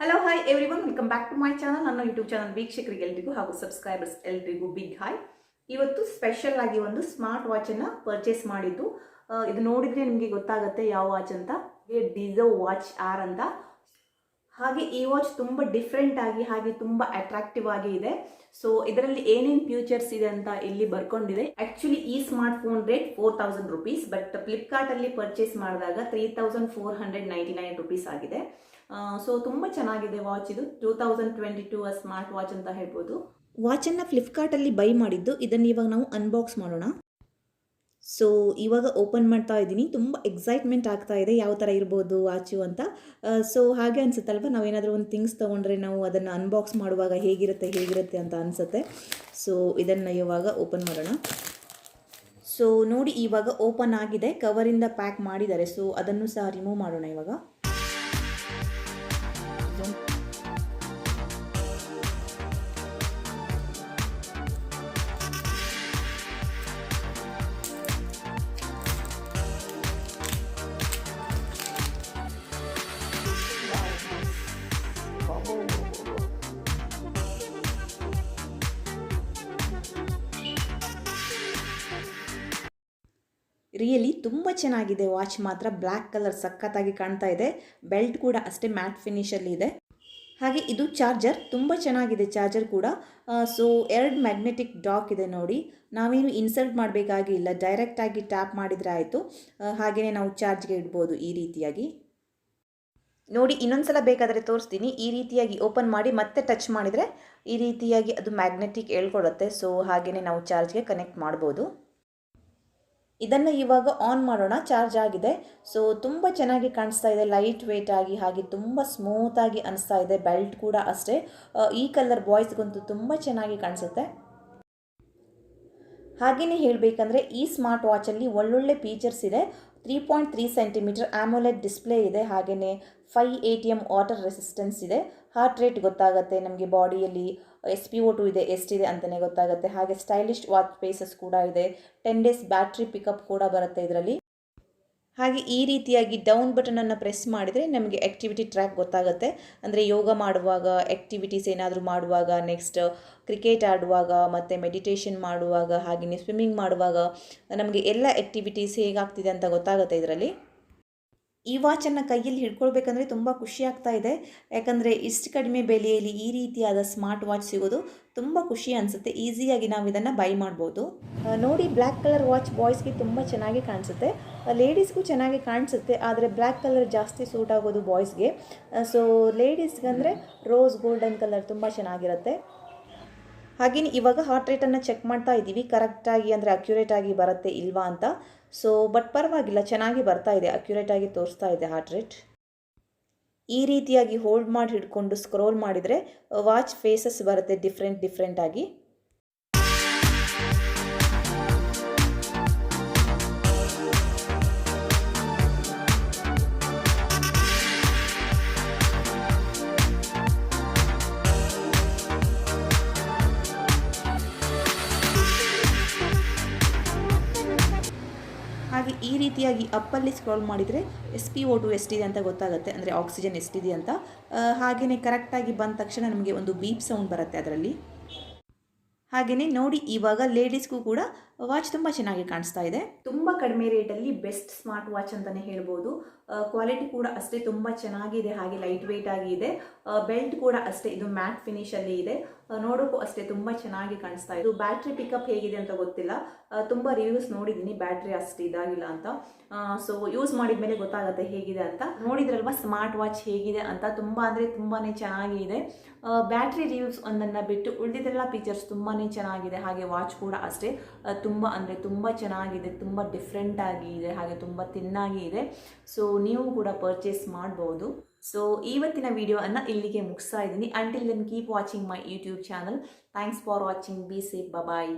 Hello hi everyone, welcome back to my channel. ನನ್ನ YouTube channel ವೀಕ್ಷಕರಿಗೆಲ್ಲರಿಗೂ ಹಾಗೂ subscribers ಎಲ್ರಿಗೂ ಬಿಗ್ ಹಾಯ್. ಇವತ್ತು ಸ್ಪೆಷಲ್ ಆಗಿ ಒಂದು ಸ್ಮಾರ್ಟ್ ವಾಚನ್ನು ಪರ್ಚೇಸ್ ಮಾಡಿದ್ದು. ಇದು ನೋಡಿದರೆ ನಿಮಗೆ ಗೊತ್ತಾಗುತ್ತೆ ಯಾವ ವಾಚ್ ಅಂತ. ಡಿಝೋ ವಾಚ್ ಆರ್ ಅಂತ. ಹಾಗೆ ಈ ವಾಚ್ ತುಂಬ ಡಿಫ್ರೆಂಟ್ ಆಗಿ ಹಾಗೆ ತುಂಬ ಅಟ್ರಾಕ್ಟಿವ್ ಆಗಿ ಇದೆ. ಸೊ ಇದರಲ್ಲಿ ಏನೇನು ಫ್ಯೂಚರ್ಸ್ ಇದೆ ಅಂತ ಇಲ್ಲಿ ಬರ್ಕೊಂಡಿದೆ. ಆಕ್ಚುಲಿ ಈ smart phone rate 4000 rupees, but Flipkart ಅಲ್ಲಿ ಪರ್ಚೇಸ್ ಮಾಡಿದಾಗ 3499 ರುಪೀಸ್ ಆಗಿದೆ. ಸೊ ತುಂಬ ಚೆನ್ನಾಗಿದೆ ವಾಚ್. ಇದು 2022 ಸ್ಮಾರ್ಟ್ ವಾಚ್ ಅಂತ ಹೇಳ್ಬೋದು. ವಾಚನ್ನು ಫ್ಲಿಪ್ಕಾರ್ಟಲ್ಲಿ ಬೈ ಮಾಡಿದ್ದು. ಇದನ್ನು ಇವಾಗ ನಾವು ಅನ್ಬಾಕ್ಸ್ ಮಾಡೋಣ. ಸೊ ಇವಾಗ ಓಪನ್ ಮಾಡ್ತಾ ಇದ್ದೀನಿ. ತುಂಬ ಎಕ್ಸೈಟ್ಮೆಂಟ್ ಆಗ್ತಾ ಇದೆ ಯಾವ ಥರ ಇರ್ಬೋದು ವಾಚು ಅಂತ. ಸೊ ಹಾಗೆ ಅನಿಸುತ್ತಲ್ವ, ನಾವೇನಾದರೂ ಒಂದು ಥಿಂಗ್ಸ್ ತೊಗೊಂಡ್ರೆ ನಾವು ಅದನ್ನು ಅನ್ಬಾಕ್ಸ್ ಮಾಡುವಾಗ ಹೇಗಿರುತ್ತೆ ಅಂತ ಅನಿಸುತ್ತೆ. ಸೊ ಇದನ್ನು ಇವಾಗ ಓಪನ್ ಮಾಡೋಣ. ಸೊ ನೋಡಿ, ಇವಾಗ ಓಪನ್ ಆಗಿದೆ. ಕವರಿಂದ ಪ್ಯಾಕ್ ಮಾಡಿದ್ದಾರೆ. ಸೊ ಅದನ್ನು ಸಹ ರಿಮೂವ್ ಮಾಡೋಣ ಇವಾಗ. ರಿಯಲಿ ತುಂಬ ಚೆನ್ನಾಗಿದೆ ವಾಚ್ ಮಾತ್ರ. ಬ್ಲ್ಯಾಕ್ ಕಲರ್ ಸಖತ್ತಾಗಿ ಕಾಣ್ತಾ ಇದೆ. ಬೆಲ್ಟ್ ಕೂಡ ಅಷ್ಟೇ ಮ್ಯಾಟ್ ಫಿನಿಷಲ್ಲಿ ಇದೆ. ಹಾಗೆ ಇದು ಚಾರ್ಜರ್ ತುಂಬ ಚೆನ್ನಾಗಿದೆ. ಚಾರ್ಜರ್ ಕೂಡ ಸೊ 2 ಮ್ಯಾಗ್ನೆಟಿಕ್ ಡಾಕ್ ಇದೆ ನೋಡಿ. ನಾವೇನು ಇನ್ಸರ್ಟ್ ಮಾಡಬೇಕಾಗಿಲ್ಲ, ಡೈರೆಕ್ಟಾಗಿ ಟ್ಯಾಪ್ ಮಾಡಿದರೆ ಆಯಿತು. ಹಾಗೆಯೇ ನಾವು ಚಾರ್ಜ್ಗೆ ಇಡ್ಬೋದು ಈ ರೀತಿಯಾಗಿ. ನೋಡಿ, ಇನ್ನೊಂದ್ಸಲ ಬೇಕಾದರೆ ತೋರಿಸ್ತೀನಿ. ಈ ರೀತಿಯಾಗಿ ಓಪನ್ ಮಾಡಿ ಮತ್ತೆ ಟಚ್ ಮಾಡಿದರೆ ಈ ರೀತಿಯಾಗಿ ಅದು ಮ್ಯಾಗ್ನೆಟಿಕ್ ಹೇಳ್ಕೊಡುತ್ತೆ. ಸೊ ಹಾಗೆಯೇ ನಾವು ಚಾರ್ಜ್ಗೆ ಕನೆಕ್ಟ್ ಮಾಡ್ಬೋದು. ಇದನ್ನು ಇವಾಗ ಆನ್ ಮಾಡೋಣ. ಚಾರ್ಜ್ ಆಗಿದೆ. ಸೊ ತುಂಬ ಚೆನ್ನಾಗಿ ಕಾಣಿಸ್ತಾ ಇದೆ, ಲೈಟ್ ವೆಯ್ಟ್ ಆಗಿ, ಹಾಗೆ ತುಂಬ ಸ್ಮೂತಾಗಿ ಅನಿಸ್ತಾ ಇದೆ. ಬೆಲ್ಟ್ ಕೂಡ ಅಷ್ಟೇ. ಈ ಕಲರ್ ಬಾಯ್ಸ್ಗಂತೂ ತುಂಬ ಚೆನ್ನಾಗಿ ಕಾಣಿಸುತ್ತೆ. ಹಾಗೆಯೇ ಹೇಳಬೇಕಂದ್ರೆ ಈ ಸ್ಮಾರ್ಟ್ ವಾಚಲ್ಲಿ ಒಳ್ಳೊಳ್ಳೆ ಫೀಚರ್ಸ್ ಇದೆ. 3.3 ಸೆಂಟಿಮೀಟರ್ ಆಮೋಲೆಡ್ ಡಿಸ್ಪ್ಲೇ ಇದೆ. ಹಾಗೆಯೇ 5 ATM ವಾಟರ್ ರೆಸಿಸ್ಟೆನ್ಸ್ ಇದೆ. ಹಾರ್ಟ್ ರೇಟ್ ಗೊತ್ತಾಗುತ್ತೆ ನಮಗೆ, ಬಾಡಿಯಲ್ಲಿ SpO2 ಇದೆ ಎಷ್ಟಿದೆ ಅಂತಲೇ ಗೊತ್ತಾಗುತ್ತೆ. ಹಾಗೆ ಸ್ಟೈಲಿಶ್ ವಾಚ್ ಫೇಸಸ್ ಕೂಡ ಇದೆ. 10 ಡೇಸ್ ಬ್ಯಾಟ್ರಿ ಪಿಕಪ್ ಕೂಡ ಬರುತ್ತೆ ಇದರಲ್ಲಿ. ಹಾಗೆ ಈ ರೀತಿಯಾಗಿ ಡೌನ್ ಬಟನನ್ನು ಪ್ರೆಸ್ ಮಾಡಿದರೆ ನಮಗೆ ಆ್ಯಕ್ಟಿವಿಟಿ ಟ್ರ್ಯಾಕ್ ಗೊತ್ತಾಗುತ್ತೆ. ಅಂದರೆ ಯೋಗ ಮಾಡುವಾಗ, ಆ್ಯಕ್ಟಿವಿಟೀಸ್ ಏನಾದರೂ ಮಾಡುವಾಗ, ನೆಕ್ಸ್ಟ್ ಕ್ರಿಕೆಟ್ ಆಡುವಾಗ, ಮತ್ತು ಮೆಡಿಟೇಷನ್ ಮಾಡುವಾಗ, ಹಾಗೆಯೇ ಸ್ವಿಮ್ಮಿಂಗ್ ಮಾಡುವಾಗ ನಮಗೆ ಎಲ್ಲ ಆ್ಯಕ್ಟಿವಿಟೀಸ್ ಹೇಗಾಗ್ತಿದೆ ಅಂತ ಗೊತ್ತಾಗುತ್ತೆ ಇದರಲ್ಲಿ. ಈ ವಾಚನ್ನು ಕೈಯಲ್ಲಿ ಹಿಡ್ಕೊಳ್ಬೇಕಂದ್ರೆ ತುಂಬ ಖುಷಿ ಆಗ್ತಾ ಇದೆ. ಯಾಕಂದರೆ ಇಷ್ಟು ಕಡಿಮೆ ಬೆಲೆಯಲ್ಲಿ ಈ ರೀತಿಯಾದ ಸ್ಮಾರ್ಟ್ ವಾಚ್ ಸಿಗೋದು ತುಂಬ ಖುಷಿ ಅನಿಸುತ್ತೆ. ಈಸಿಯಾಗಿ ನಾವು ಇದನ್ನು ಬೈ ಮಾಡ್ಬೋದು. ನೋಡಿ, ಬ್ಲ್ಯಾಕ್ ಕಲರ್ ವಾಚ್ ಬಾಯ್ಸ್ಗೆ ತುಂಬ ಚೆನ್ನಾಗಿ ಕಾಣಿಸುತ್ತೆ, ಲೇಡೀಸ್ಗೂ ಚೆನ್ನಾಗಿ ಕಾಣಿಸುತ್ತೆ. ಆದರೆ ಬ್ಲ್ಯಾಕ್ ಕಲರ್ ಜಾಸ್ತಿ ಸೂಟ್ ಆಗೋದು ಬಾಯ್ಸ್ಗೆ. ಸೊ ಲೇಡೀಸ್ಗಂದರೆ ರೋಸ್ ಗೋಲ್ಡನ್ ಕಲರ್ ತುಂಬ ಚೆನ್ನಾಗಿರುತ್ತೆ. ಹಾಗೆಯೇ ಇವಾಗ ಹಾರ್ಟ್ ರೇಟನ್ನು ಚೆಕ್ ಮಾಡ್ತಾ ಇದ್ದೀವಿ, ಕರೆಕ್ಟಾಗಿ ಅಂದರೆ ಅಕ್ಯುರೇಟಾಗಿ ಬರುತ್ತೆ ಇಲ್ವಾ ಅಂತ. ಸೊ ಬಟ್ ಪರವಾಗಿಲ್ಲ, ಚೆನ್ನಾಗಿ ಬರ್ತಾ ಇದೆ, ಅಕ್ಯುರೇಟಾಗಿ ತೋರಿಸ್ತಾ ಇದೆ ಹಾರ್ಟ್ ರೇಟ್. ಈ ರೀತಿಯಾಗಿ ಹೋಲ್ಡ್ ಮಾಡಿ ಹಿಡ್ಕೊಂಡು ಸ್ಕ್ರೋಲ್ ಮಾಡಿದರೆ ವಾಚ್ ಫೇಸಸ್ ಬರುತ್ತೆ ಡಿಫ್ರೆಂಟ್ ಆಗಿ. ಹಾಗೆ ಈ ರೀತಿಯಾಗಿ ಅಪ್ಪಲ್ಲಿ ಸ್ಕ್ರಾಲ್ ಮಾಡಿದರೆ SpO2 ಎಷ್ಟಿದೆ ಅಂತ ಗೊತ್ತಾಗುತ್ತೆ, ಅಂದರೆ ಆಕ್ಸಿಜನ್ ಎಷ್ಟಿದೆ ಅಂತ. ಹಾಗೆಯೇ ಕರೆಕ್ಟಾಗಿ ಬಂದ ತಕ್ಷಣ ನಮಗೆ ಒಂದು ಬೀಪ್ ಸೌಂಡ್ ಬರುತ್ತೆ ಅದರಲ್ಲಿ. ಹಾಗೆಯೇ ನೋಡಿ, ಇವಾಗ ಲೇಡೀಸ್ಗೂ ಕೂಡ ವಾಚ್ ತುಂಬ ಚೆನ್ನಾಗಿ ಕಾಣಿಸ್ತಾ ಇದೆ. ತುಂಬ ಕಡಿಮೆ ರೇಟಲ್ಲಿ ಬೆಸ್ಟ್ ಸ್ಮಾರ್ಟ್ ವಾಚ್ ಅಂತಲೇ ಹೇಳ್ಬೋದು. ಕ್ವಾಲಿಟಿ ಕೂಡ ಅಷ್ಟೇ ತುಂಬ ಚೆನ್ನಾಗಿದೆ, ಹಾಗೆ ಲೈಟ್ ವೆಯ್ಟ್ ಆಗಿ ಇದೆ. ಬೆಲ್ಟ್ ಕೂಡ ಅಷ್ಟೇ, ಇದು ಮ್ಯಾಟ್ ಫಿನಿಷಲ್ಲಿ ಇದೆ. ನೋಡೋಕ್ಕೂ ಅಷ್ಟೇ ತುಂಬ ಚೆನ್ನಾಗಿ ಕಾಣಿಸ್ತಾ ಇದೆ. ಇದು ಬ್ಯಾಟ್ರಿ ಪಿಕಪ್ ಹೇಗಿದೆ ಅಂತ ಗೊತ್ತಿಲ್ಲ, ತುಂಬ ರಿವ್ಯೂಸ್ ನೋಡಿದ್ದೀನಿ, ಬ್ಯಾಟ್ರಿ ಅಷ್ಟು ಇದಾಗಿಲ್ಲ ಅಂತ. ಸೊ ಯೂಸ್ ಮಾಡಿದ ಮೇಲೆ ಗೊತ್ತಾಗುತ್ತೆ ಹೇಗಿದೆ ಅಂತ. ನೋಡಿದ್ರಲ್ವ ಸ್ಮಾರ್ಟ್ ವಾಚ್ ಹೇಗಿದೆ ಅಂತ. ತುಂಬ ಅಂದರೆ ತುಂಬಾ ಚೆನ್ನಾಗಿದೆ. ಬ್ಯಾಟ್ರಿ ರಿವ್ಯೂಸ್ ಒಂದನ್ನು ಬಿಟ್ಟು ಉಳಿದಿದ್ದೆಲ್ಲ ಫೀಚರ್ಸ್ ತುಂಬಾ ಚೆನ್ನಾಗಿದೆ. ಹಾಗೆ ವಾಚ್ ಕೂಡ ಅಷ್ಟೇ ತುಂಬ ಅಂದರೆ ತುಂಬ ಚೆನ್ನಾಗಿದೆ, ತುಂಬ ಡಿಫ್ರೆಂಟ್ ಆಗಿ ಇದೆ, ಹಾಗೆ ತುಂಬ ತಿನ್ನಾಗಿ ಇದೆ. ಸೊ ನೀವು ಕೂಡ ಪರ್ಚೇಸ್ ಮಾಡ್ಬೋದು. ಸೊ ಇವತ್ತಿನ ವಿಡಿಯೋವನ್ನು ಇಲ್ಲಿಗೆ ಮುಗಿಸ್ತಾ ಇದ್ದೀನಿ. Until then keep watching my YouTube channel. Thanks for watching. Be safe. Bye.